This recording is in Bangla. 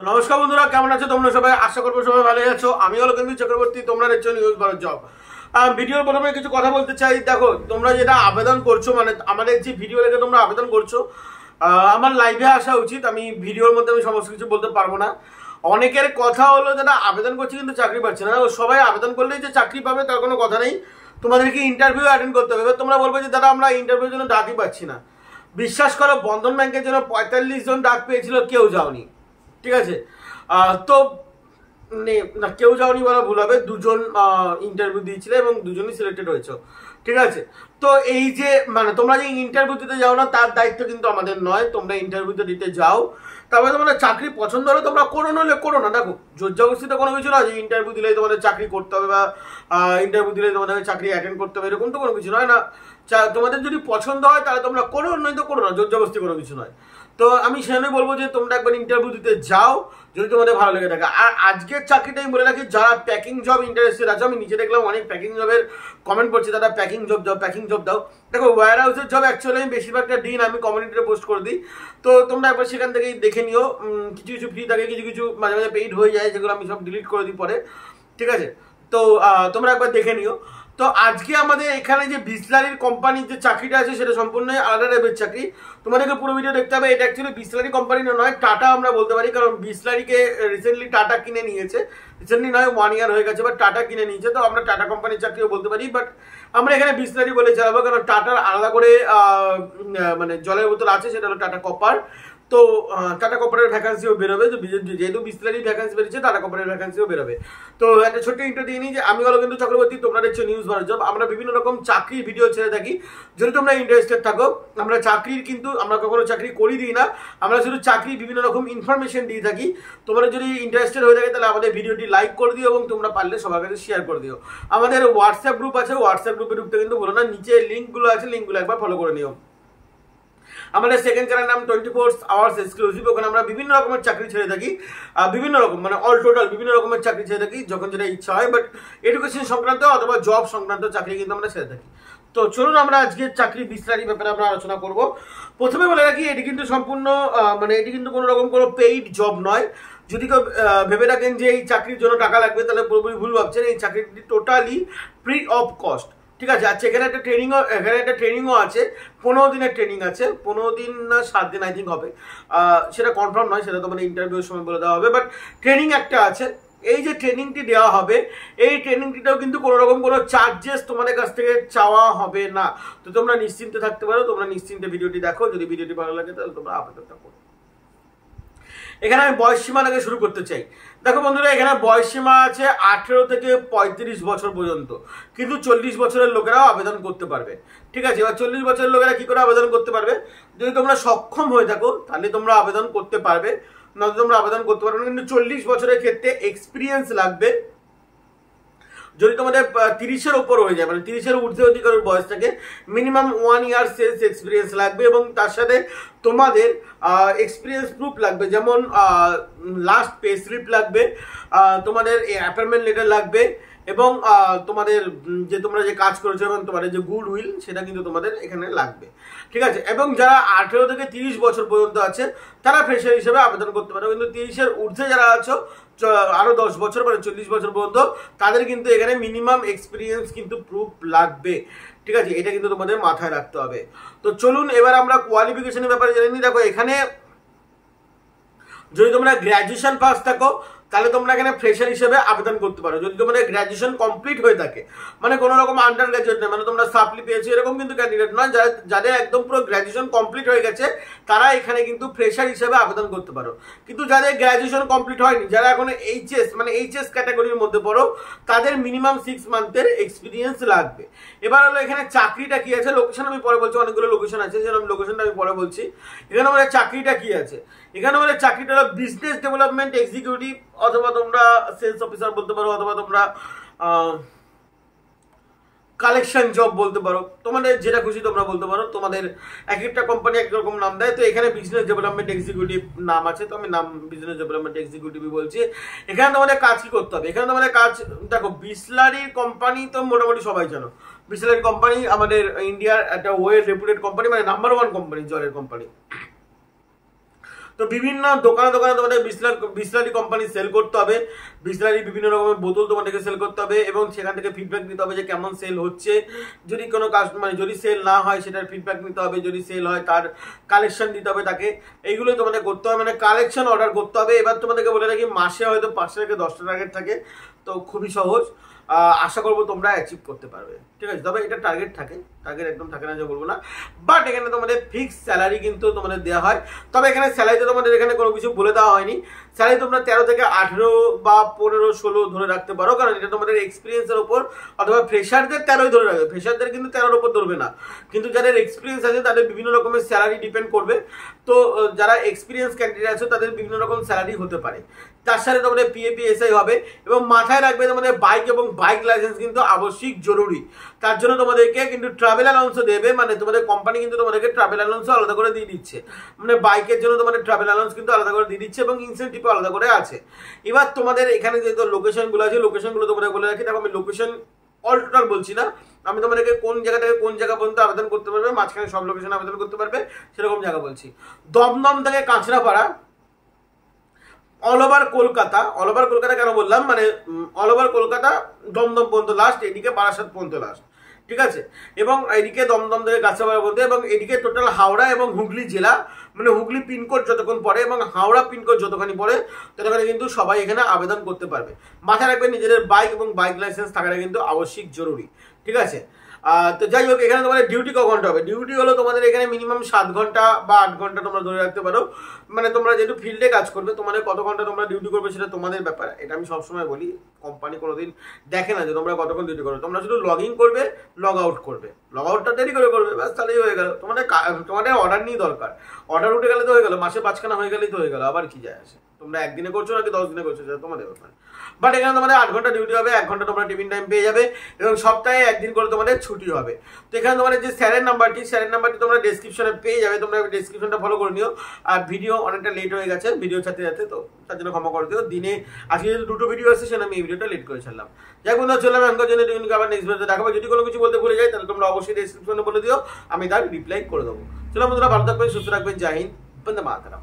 নমস্কার বন্ধুরা, কেমন আছো তোমরা সবাই? আশা করবো সবাই ভালো আছো। আমি হলো কিন্তু চক্রবর্তী, তোমরা দেখছো নিউজ ভারত জব। ভিডিওর প্রথমে কিছু কথা বলতে চাই। দেখো, তোমরা যেটা আবেদন করছো, মানে আমাদের যে ভিডিও দেখে তোমরা আবেদন করছো, আমার লাইভে আসা উচিত। আমি ভিডিওর মধ্যে আমি সমস্ত কিছু বলতে পারবো না। অনেকের কথা হলো যারা আবেদন করছে কিন্তু চাকরি পাচ্ছে না। সবাই আবেদন করলেই যে চাকরি পাবে তার কোনো কথা নেই। তোমাদেরকে ইন্টারভিউ অ্যাটেন্ড করতে হবে। তোমরা বলবে যে দাদা আমরা ইন্টারভিউর জন্য ডাকই পাচ্ছি না। বিশ্বাস করো, বন্ধন ব্যাংকের জন্য 45 জন ডাক পেয়েছিল, কেউ যাওনি। ঠিক আছে, তো না, কেউ যাওনি বলা ভুল হবে। দুজন ইন্টারভিউ দিয়েছিল এবং দুজনই সিলেক্টেড হয়েছে। ঠিক আছে, তো এই যে মানে তোমরা যে ইন্টারভিউ দিতে যাও না, তার দায়িত্ব কিন্তু আমাদের নয়। তোমরা ইন্টারভিউতে দিতে যাও, তারপরে তোমাদের চাকরি পছন্দ হলে তোমরা করো, নলে করো না। দেখো, জোর জবরদস্তিতে কোনো কিছু না যে ইন্টারভিউ দিলেই তোমাদের চাকরি করতে হবে বা ইন্টারভিউ দিলেই তোমাদের চাকরি অ্যাটেন্ড করতে হবে, এরকম তো কোনো কিছু নয় না। তোমাদের যদি পছন্দ হয় তাহলে তোমরা করো, নয় তো করো না। জোর জবরদস্তি কোনো কিছু নয়। তো আমি সেখানে বলবো যে তোমরা একবার ইন্টারভিউ দিতে যাও যদি তোমাদের ভালো লেগে থাকে। আর আজকের চাকরিটাই বলে রাখি, যারা প্যাকিং জব ইন্টারেস্টেড আছে, আমি নিচে দেখলাম অনেক প্যাকিং জবের কমেন্ট করছে, দাদা প্যাকিং জব দাও, প্যাকিং জব দাও। দেখো, ওয়্যার হাউসের জব অ্যাকচুয়ালি আমি বেশিরভাগটা দিন আমি কমিউনিটিতে পোস্ট করে দিই। তো তোমরা একবার সেখান থেকেই দেখে নিও। কিছু কিছু ফ্রি থাকে, কিছু কিছু মাঝে মাঝে পেইড হয়ে যায়, যেগুলো আমি সব ডিলিট করে দিই পরে। ঠিক আছে, তো তোমরা একবার দেখে নিও। তো আজকে আমাদের এখানে যে বিসলারির কোম্পানির যে চাকরিটা আছে সেটা সম্পূর্ণই আলাদা টাইপের চাকরি। তোমাদেরকে পুরো ভিডিও দেখতে হবে। এটা অ্যাকচুয়ালি বিসলারি কোম্পানি নয়, টাটা আমরা বলতে পারি, কারণ বিসলারিকে রিসেন্টলি টাটা কিনে নিয়েছে। রিসেন্টলি নয়, 1 ইয়ার হয়ে গেছে, বাট টাটা কিনে নিয়েছে। তো আমরা টাটা কোম্পানির চাকরিও বলতে পারি, বাট আমরা এখানে বিসলারি বলে চালাবো, কারণ টাটার আলাদা করে মানে জলের বোতল আছে, সেটা হলো টাটা কপার। তো টাটা কপারের ভ্যাকান্সিও বেরোবে। তো যেহেতু বিসলারির ভ্যাকান্সি বেরিয়েছে, টাটা কপারের ভ্যাকান্সিও বেরোবে। তো একটা ছোট্ট ইন্টারভিউ দিয়ে নিই যে আমি হলো কিন্তু চক্রবর্তী, তোমরা দেখছো নিউজ ভারত জব। আমরা বিভিন্ন রকম চাকরির ভিডিও ছেড়ে থাকি। যদি তোমরা ইন্টারেস্টেড থাকো, আমরা চাকরির কিন্তু আমরা কখনো চাকরি করি দিই না, আমরা শুধু চাকরি বিভিন্ন রকম ইনফরমেশন দিয়ে থাকি। তোমরা যদি ইন্টারেস্টেড হয়ে থাকে তাহলে আমাদের ভিডিওটি লাইক করে দিও এবং তোমরা পারলে সবার কাছে শেয়ার করে দিও। আমাদের হোয়াটসঅ্যাপ গ্রুপ আছে, হোয়াটসঅ্যাপ গ্রুপে ঢুকতে কিন্তু বলো না, নিচে লিঙ্কগুলো আছে, লিঙ্কগুলো একবার ফলো করে নিও। আমাদের সেকেন্ড চ্যানেল নাম 24 আওয়ার্স এক্সক্লুসিভ। ওখানে আমরা বিভিন্ন রকমের চাকরি ছেড়ে থাকি, বিভিন্ন রকম মানে অল টোটাল বিভিন্ন রকমের চাকরি ছেড়ে থাকি যখন যেটা ইচ্ছা হয়। বাট এডুকেশন সংক্রান্ত অথবা জব সংক্রান্ত চাকরি কিন্তু আমরা ছেড়ে থাকি। তো চলুন আমরা আজকে চাকরি বিস্তারিত ব্যাপারে আমরা আলোচনা করব। প্রথমে বলে রাখি, এটি কিন্তু সম্পূর্ণ মানে এটি কিন্তু কোনো রকম কোনো পেইড জব নয়। যদি কেউ ভেবে রাখেন যে এই চাকরির জন্য টাকা লাগবে, তাহলে পুরোপুরি ভুল ভাবছেন। এই চাকরিটি টোটালি ফ্রি অফ কস্ট। ঠিক আছে, আচ্ছা, এখানে একটা ট্রেনিংও আছে। 15 দিনের ট্রেনিং আছে। 15 দিন না 7 দিন আই থিঙ্ক হবে, সেটা কনফার্ম নয়, সেটা তো মানে ইন্টারভিউর সময় বলে দেওয়া হবে। বাট ট্রেনিং একটা আছে। এই যে ট্রেনিংটি দেওয়া হবে, এই ট্রেনিংটিটাও কিন্তু কোনো রকম কোনো চার্জেস তোমাদের কাছ থেকে চাওয়া হবে না। তো তোমরা নিশ্চিন্তে থাকতে পারো, তোমরা নিশ্চিন্তে ভিডিওটি দেখো। যদি ভিডিওটি ভালো লাগে তাহলে তোমরা আবেদনটা করো। এখানে আমি বয়স সীমা থেকে শুরু করতে চাই। দেখো বন্ধুরা, এখানে বয়স সীমা আছে 18 থেকে 35 বছর পর্যন্ত, কিন্তু 40 বছরের লোকেরাও আবেদন করতে পারবে। ঠিক আছে, এবার 40 বছরের লোকেরা কি করে আবেদন করতে পারবে? যদি তোমরা সক্ষম হয়ে থাকো তাহলে তোমরা আবেদন করতে পারবে, নয়তো তোমরা আবেদন করতে পারবে না। কিন্তু 40 বছরের ক্ষেত্রে এক্সপিরিয়েন্স লাগবে। যদি তোমাদের 30-এর ওপর হয়ে যায়, মানে 30-এর ঊর্ধ্বে যদি কারোর বয়স থাকে, মিনিমাম 1 ইয়ার সেলস এক্সপিরিয়েন্স লাগবে এবং তার সাথে তোমাদের এক্সপিরিয়েন্স প্রুফ লাগবে। যেমন লাস্ট পে স্লিপ লাগবে, তোমাদের অ্যাপয়েন্টমেন্ট লেটার লাগবে এবং তোমাদের যে তোমরা যে কাজ করেছো এবং তোমাদের যে গুড উইল, সেটা কিন্তু তোমাদের এখানে লাগবে। ঠিক আছে, এবং যারা 18 থেকে 30 বছর পর্যন্ত আছে তারা ফ্রেশার হিসেবে আবেদন করতে পারো। কিন্তু 30-এর ঊর্ধ্বে যারা আছো, আরো 10 বছর মানে 40 বছর পর্যন্ত, তাদের কিন্তু এখানে মিনিমাম এক্সপিরিয়েন্স কিন্তু প্রুফ লাগবে। ঠিক আছে, এটা কিন্তু তোমাদের মাথায় রাখতে হবে। তো চলুন এবার আমরা কোয়ালিফিকেশনের ব্যাপারে জেনে নিই। দেখো, এখানে যদি তোমরা গ্র্যাজুয়েশন পাস থাকো তাহলে তোমরা এখানে ফ্রেশার হিসেবে আবেদন করতে পারো। যদি তোমাদের গ্র্যাজুয়েশন কমপ্লিট হয়ে থাকে, মানে কোনো রকম আন্ডার গ্র্যাজুয়েট নয়, মানে তোমরা সাপ্লি পেয়েছো এরকম কিন্তু ক্যান্ডিডেট নয়, যাদের একদম পুরো গ্র্যাজুয়েশন কমপ্লিট হয়ে গেছে তারা এখানে কিন্তু ফ্রেশার হিসেবে আবেদন করতে পারো। কিন্তু যাদের গ্র্যাজুয়েশন কমপ্লিট হয়নি, যারা এখন এইচএস মানে এইচএস ক্যাটাগরির মধ্যে পড়ো, তাদের মিনিমাম 6 মান্থের এক্সপিরিয়েন্স লাগবে। এবার হলো এখানে চাকরিটা কি আছে, লোকেশন আমি পরে বলছি, অনেকগুলো লোকেশন আছে, যেরকম লোকেশনটা আমি পরে বলছি। এখানে আমাদের চাকরিটা কি আছে, এখানে আমাদের চাকরিটা হলো বিজনেস ডেভেলপমেন্ট এক্সিকিউটিভ, অথবা তোমরা সেলস অফিসার বলতে পারো, অথবা তোমরা কালেকশন জব বলতে পারো। তোমাদের যেটা খুশি তোমরা বলতে পারো। তোমাদের এক একটা কোম্পানি এক রকম নাম দেয়। তো এখানে বিজনেস ডেভেলপমেন্ট এক্সিকিউটিভ নাম আছে, তো আমি নাম বিজনেস ডেভেলপমেন্ট এক্সিকিউটিভই বলছি। এখানে তোমাদের কাজ কি করতে হবে? এখানে তোমাদের কাজ, দেখো, বিসলারির কোম্পানি তো মোটামুটি সবাই জানো। বিসলারি কোম্পানি আমাদের ইন্ডিয়ার একটা ওয়েল রেপুটেড কোম্পানি, মানে নাম্বার 1 কোম্পানি, জলের কোম্পানি। তো বিভিন্ন দোকানে দোকানে তোমাদের বিসলারি কোম্পানি সেল করতে হবে, বিসলারি বিভিন্ন রকমের বোতল তোমাদেরকে সেল করতে হবে এবং সেখান থেকে ফিডব্যাক নিতে হবে যে কেমন সেল হচ্ছে। যদি কোনো মানে যদি সেল না হয় সেটার ফিডব্যাক নিতে হবে, যদি সেল হয় তার কালেকশন দিতে হবে তাকে। এইগুলোই তোমাদের করতে হবে, মানে কালেকশন অর্ডার করতে হবে। এবার তোমাদেরকে বলে রাখি মাসে হয়তো 5 থেকে 10টা টার্গেট থাকে, তো খুবই সহজ। আশা করবো তোমরা অ্যাচিভ করতে পারবে, ঠিক আছে। তবে এটা টার্গেট থাকে, টার্গেট একদম থাকে না যে বলবো না, বাট এখানে তোমাদের ফিক্স স্যালারি কিন্তু তোমাদের দেওয়া হয়। তবে এখানে স্যালারিতে তোমাদের এখানে কোনো কিছু বলে দেওয়া হয়নি। স্যালারি তোমরা 13 থেকে 18 বা 15, 16 ধরে রাখতে পারো, কারণ এটা তোমাদের এক্সপিরিয়েন্সের উপর, অথবা ফ্রেশারদের 13 ধরে রাখবে, ফ্রেশারদের কিন্তু 13-র উপর ধরবে না। কিন্তু যাদের এক্সপিরিয়েন্স আছে তাদের বিভিন্ন রকমের স্যালারি ডিপেন্ড করবে। তো যারা এক্সপিরিয়েন্স ক্যান্ডিডেট আছে তাদের বিভিন্ন রকম স্যালারি হতে পারে। তার সাথে তোমাদের PAPSI হবে। এবং মাথায় রাখবে তোমাদের বাইক এবং বাইক লাইসেন্স কিন্তু আবশ্যিক জরুরি। তার জন্য তোমাদেরকে কিন্তু ট্রাভেল অ্যালাউন্সও দেবে, মানে তোমাদের কোম্পানি কিন্তু তোমাদেরকে ট্রাভেল অ্যালাউন্সও আলাদা করে দিয়ে দিচ্ছে। মানে বাইকের জন্য তোমাদের ট্রাভেল অ্যালাউন্স কিন্তু আলাদা করে দিয়ে দিচ্ছে এবং ইনসেন্টিভও আলাদা করে আছে। এবার তোমাদের এখানে যে লোকেশনগুলো আছে, লোকেশনগুলো তোমাদের বলে রাখি। দেখো আমি লোকেশন অল টোটাল বলছি না, আমি তোমাদেরকে কোন জায়গা থেকে কোন জায়গা পর্যন্ত আবেদন করতে পারবে, মাঝখানে সব লোকেশন আবেদন করতে পারবে সেরকম জায়গা বলছি। দমদম থেকে কাঁচরাপাড়া, অল ওভার কলকাতা কেন বললাম, মানে অল ওভার কলকাতা দমদম পর্যন্ত লাস্ট, এদিকে বারাসাত পর্যন্ত লাস্ট, ঠিক আছে। এবং এদিকে দমদম থেকে কাঁচরাপাড়া পর্যন্ত, এবং এদিকে টোটাল হাওড়া এবং হুগলি জেলা, মানে হুগলি পিনকোড যতক্ষণ পড়ে এবং হাওড়া পিনকোড যতখানি পড়ে ততখানি কিন্তু সবাই এখানে আবেদন করতে পারবে। মাথায় রাখবেন নিজেদের বাইক এবং বাইক লাইসেন্স থাকাটা কিন্তু আবশ্যিক জরুরি, ঠিক আছে। তো যাই হোক, এখানে তোমাদের ডিউটি ক ঘন্টা হবে, ডিউটি হলো তোমাদের এখানে মিনিমাম 7 ঘন্টা বা 8 ঘন্টা তোমরা ধরে রাখতে পারো। মানে তোমরা যেহেতু ফিল্ডে কাজ করবে, তোমাদের কত ঘন্টা তোমরা ডিউটি করবে সেটা তোমাদের ব্যাপার। এটা আমি সবসময় বলি, কোম্পানি কোনোদিন দেখে না যে তোমরা কতক্ষণ ডিউটি করবে, তোমরা শুধু লগ ইন করবে, লগ আউট করবে। লগ আউটটা দেরি করে করবে, ব্যাস তাহলেই হয়ে গেল। তোমাদের অর্ডার নিয়ে দরকার, অর্ডার উঠে গেলে তো হয়ে গেল, মাসে 5খানা হয়ে গেলেই তো হয়ে গেল, আবার কি যায় আসে। তোমরা একদিনে করছো নাকি 10 দিনে করছো সেটা তোমাদের ব্যাপার। বাট এখানে তোমাদের 8 ঘন্টা ডিউটি হবে, 1 ঘন্টা তোমরা টিফিন টাইম পেয়ে যাবে এবং সপ্তাহে 1 দিন করে তোমাদের ছুটি হবে। তো এখানে তোমাদের যে স্যারের নাম্বারটি তোমরা ডেসক্রিপশনে পেয়ে যাবে, তোমরা ডেসক্রিপশনটা ফলো করে নিও। আর ভিডিও অনেকটা লেট হয়ে গেছে, ভিডিও ছাড়তে যাচ্ছে, তো তার জন্য ক্ষমা করে দিও। দিনে আজকে যদি 2টো ভিডিও আসছে সেটা আমি এই ভিডিওটা লেট করে ছাড়লাম। যাই বন্ধুরা, চললাম এখনকার জন্য, আবার নেক্সট ভিডিওতে দেখাবো। যদি কোনো কিছু বলতে ভুলে যাই তাহলে তোমরা অবশ্যই ডেসক্রিপশনে বলে দিও, আমি তার রিপ্লাই করে দেবো। চলো বন্ধুরা, ভালো থাকবেন, সুস্থ থাকবেন, জয় হিন্দ, বন্দে মাতরম।